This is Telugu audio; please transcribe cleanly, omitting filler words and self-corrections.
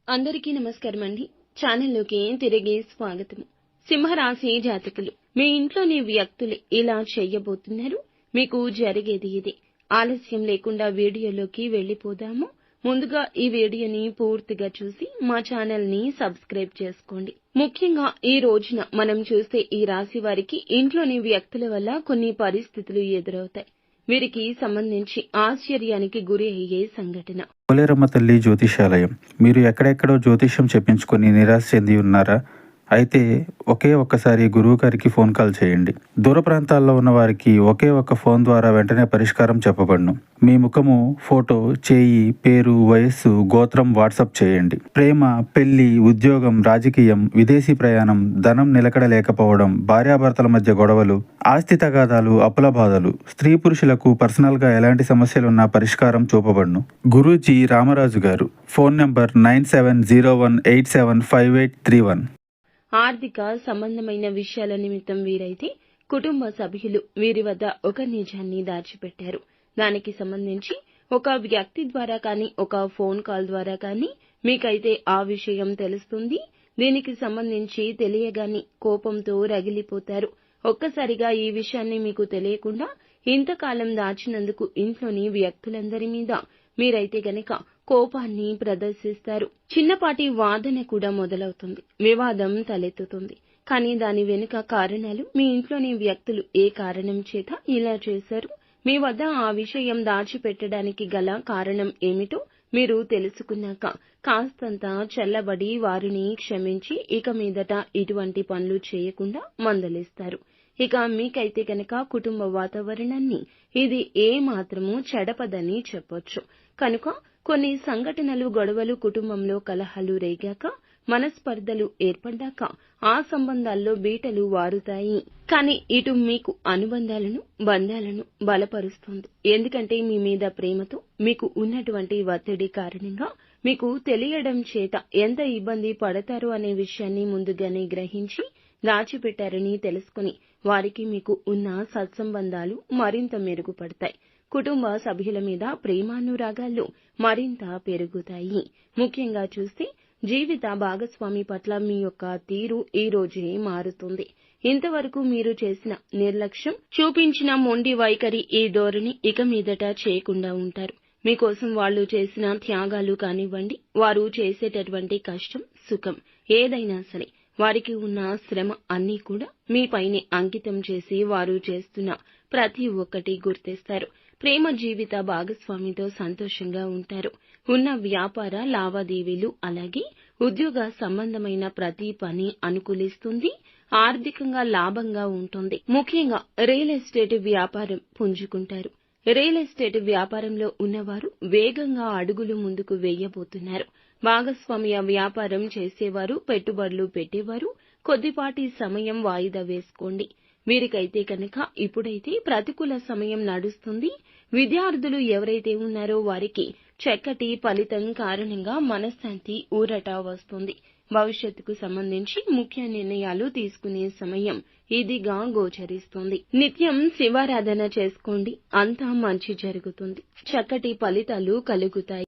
అందరికీ నమస్కారం అండి. ఛానల్లోకి తిరిగి స్వాగతం. సింహరాశి జాతకులు, మీ ఇంట్లోని వ్యక్తులు ఇలా చెయ్యబోతున్నారు. మీకు జరిగేది ఇది. ఆలస్యం లేకుండా వీడియోలోకి వెళ్ళిపోదాము. ముందుగా ఈ వీడియోని పూర్తిగా చూసి మా ఛానల్ ని సబ్స్క్రైబ్ చేసుకోండి. ముఖ్యంగా ఈ రోజున మనం చూస్తే ఈ రాశి వారికి ఇంట్లోని వ్యక్తుల వల్ల కొన్ని పరిస్థితులు ఎదురవుతాయి. వీరికి సంబంధించి ఆశ్చర్యానికి గురి అయ్యే సంఘటన. పోలేరమ్మ తల్లి జ్యోతిషాలయం. మీరు ఎక్కడెక్కడో జ్యోతిష్యం చెప్పించుకొని నిరాశ చెంది ఉన్నారా? అయితే ఒక్కసారి గురువు గారికి ఫోన్ కాల్ చేయండి. దూర ప్రాంతాల్లో ఉన్న వారికి ఒకే ఒక్క ఫోన్ ద్వారా వెంటనే పరిష్కారం చెప్పబడును. మీ ముఖము, ఫోటో, చేయి, పేరు, వయస్సు, గోత్రం వాట్సాప్ చేయండి. ప్రేమ, పెళ్లి, ఉద్యోగం, రాజకీయం, విదేశీ ప్రయాణం, ధనం నిలకడ లేకపోవడం, భార్యాభర్తల మధ్య గొడవలు, ఆస్తి తగాదాలు, అప్పుల బాధలు, స్త్రీ పురుషులకు పర్సనల్ గా ఎలాంటి సమస్యలున్నా పరిష్కారం చూపబడును. గురూజీ రామరాజు గారు. Phone number 9701875831. ఆర్థిక సంబంధమైన విషయాల నిమిత్తం వీరైతే కుటుంబ సభ్యులు వీరి వద్ద ఒక నిజాన్ని దాచిపెట్టారు. దానికి సంబంధించి ఒక వ్యక్తి ద్వారా కానీ, ఒక ఫోన్ కాల్ ద్వారా కానీ మీకైతే ఆ విషయం తెలుస్తుంది. దీనికి సంబంధించి తెలియగాని కోపంతో రగిలిపోతారు. ఒక్కసారిగా ఈ విషయాన్ని మీకు తెలియకుండా ఇంతకాలం దాచినందుకు ఇంట్లోని వ్యక్తులందరి మీద మీరైతే గనక కోపాన్ని ప్రదర్శిస్తారు. చిన్నపాటి వాదన కూడా మొదలవుతుంది. వివాదం తలెత్తుతుంది. కానీ దాని వెనుక కారణాలు, మీ ఇంట్లోని వ్యక్తులు ఏ కారణం చేత ఇలా చేశారు, మీ వద్ద ఆ విషయం దాచిపెట్టడానికి గల కారణం ఏమిటో మీరు తెలుసుకున్నాక కాస్తంత చల్లబడి వారిని క్షమించి ఇక మీదట ఇటువంటి పనులు చేయకుండా మందలిస్తారు. ఇక మీకైతే గనక కుటుంబ వాతావరణాన్ని ఇది ఏ మాత్రమూ చెడపదని చెప్పొచ్చు. కనుక కొన్ని సంఘటనలు, గొడవలు, కుటుంబంలో కలహాలు రేగాక, మనస్పర్ధలు ఏర్పడ్డాక ఆ సంబంధాల్లో బీటలు వారుతాయి. కానీ ఇటు మీకు అనుబంధాలను, బంధాలను బలపరుస్తుంది. ఎందుకంటే మీ మీద ప్రేమతో మీకు ఉన్నటువంటి ఒత్తిడి కారణంగా మీకు తెలియడం చేత ఎంత ఇబ్బంది పడతారు అనే విషయాన్ని ముందుగానే గ్రహించి దాచిపెట్టారని తెలుసుకుని వారికి మీకు ఉన్న సత్సంబంధాలు మరింత మెరుగుపడతాయి. కుటుంబ సభ్యుల మీద ప్రేమానురాగాలు మరింత పెరుగుతాయి. ముఖ్యంగా చూస్తే జీవిత భాగస్వామి పట్ల మీ యొక్క తీరు ఈ రోజే మారుతుంది. ఇంతవరకు మీరు చేసిన నిర్లక్ష్యం, చూపించిన మొండి వైఖరి, ఈ ధోరణి ఇక మీదట చేయకుండా ఉంటారు. మీకోసం వాళ్ళు చేసిన త్యాగాలు కానివ్వండి, వారు చేసేటటువంటి కష్టం, సుఖం ఏదైనా సరే వారికి ఉన్న శ్రమ అన్నీ కూడా మీపైనే అంకితం చేసి వారు చేస్తున్న ప్రతి ఒక్కటి గుర్తిస్తారు. ప్రేమ జీవిత భాగస్వామితో సంతోషంగా ఉంటారు. ఉన్న వ్యాపార లావాదేవీలు అలాగే ఉద్యోగ సంబంధమైన ప్రతి పని అనుకూలిస్తుంది. ఆర్థికంగా లాభంగా ఉంటుంది. ముఖ్యంగా రియల్ ఎస్టేట్ వ్యాపారం పుంజుకుంటారు. రియల్ ఎస్టేట్ వ్యాపారంలో ఉన్నవారు వేగంగా అడుగులు ముందుకు వేయబోతున్నారు. భాగస్వామ్య వ్యాపారం చేసేవారు, పెట్టుబడులు పెట్టేవారు కొద్దిపాటి సమయం వాయిదా వేసుకోండి. వీరికైతే కనుక ఇప్పుడైతే ప్రతికూల సమయం నడుస్తుంది. విద్యార్థులు ఎవరైతే ఉన్నారో వారికి చక్కటి ఫలితం కారణంగా మనశ్శాంతి, ఊరట వస్తుంది. భవిష్యత్తుకు సంబంధించి ముఖ్య నిర్ణయాలు తీసుకునే సమయం ఇదిగా గోచరిస్తుంది. నిత్యం శివారాధన చేసుకోండి. అంతా మంచి జరుగుతుంది. చక్కటి ఫలితాలు కలుగుతాయి.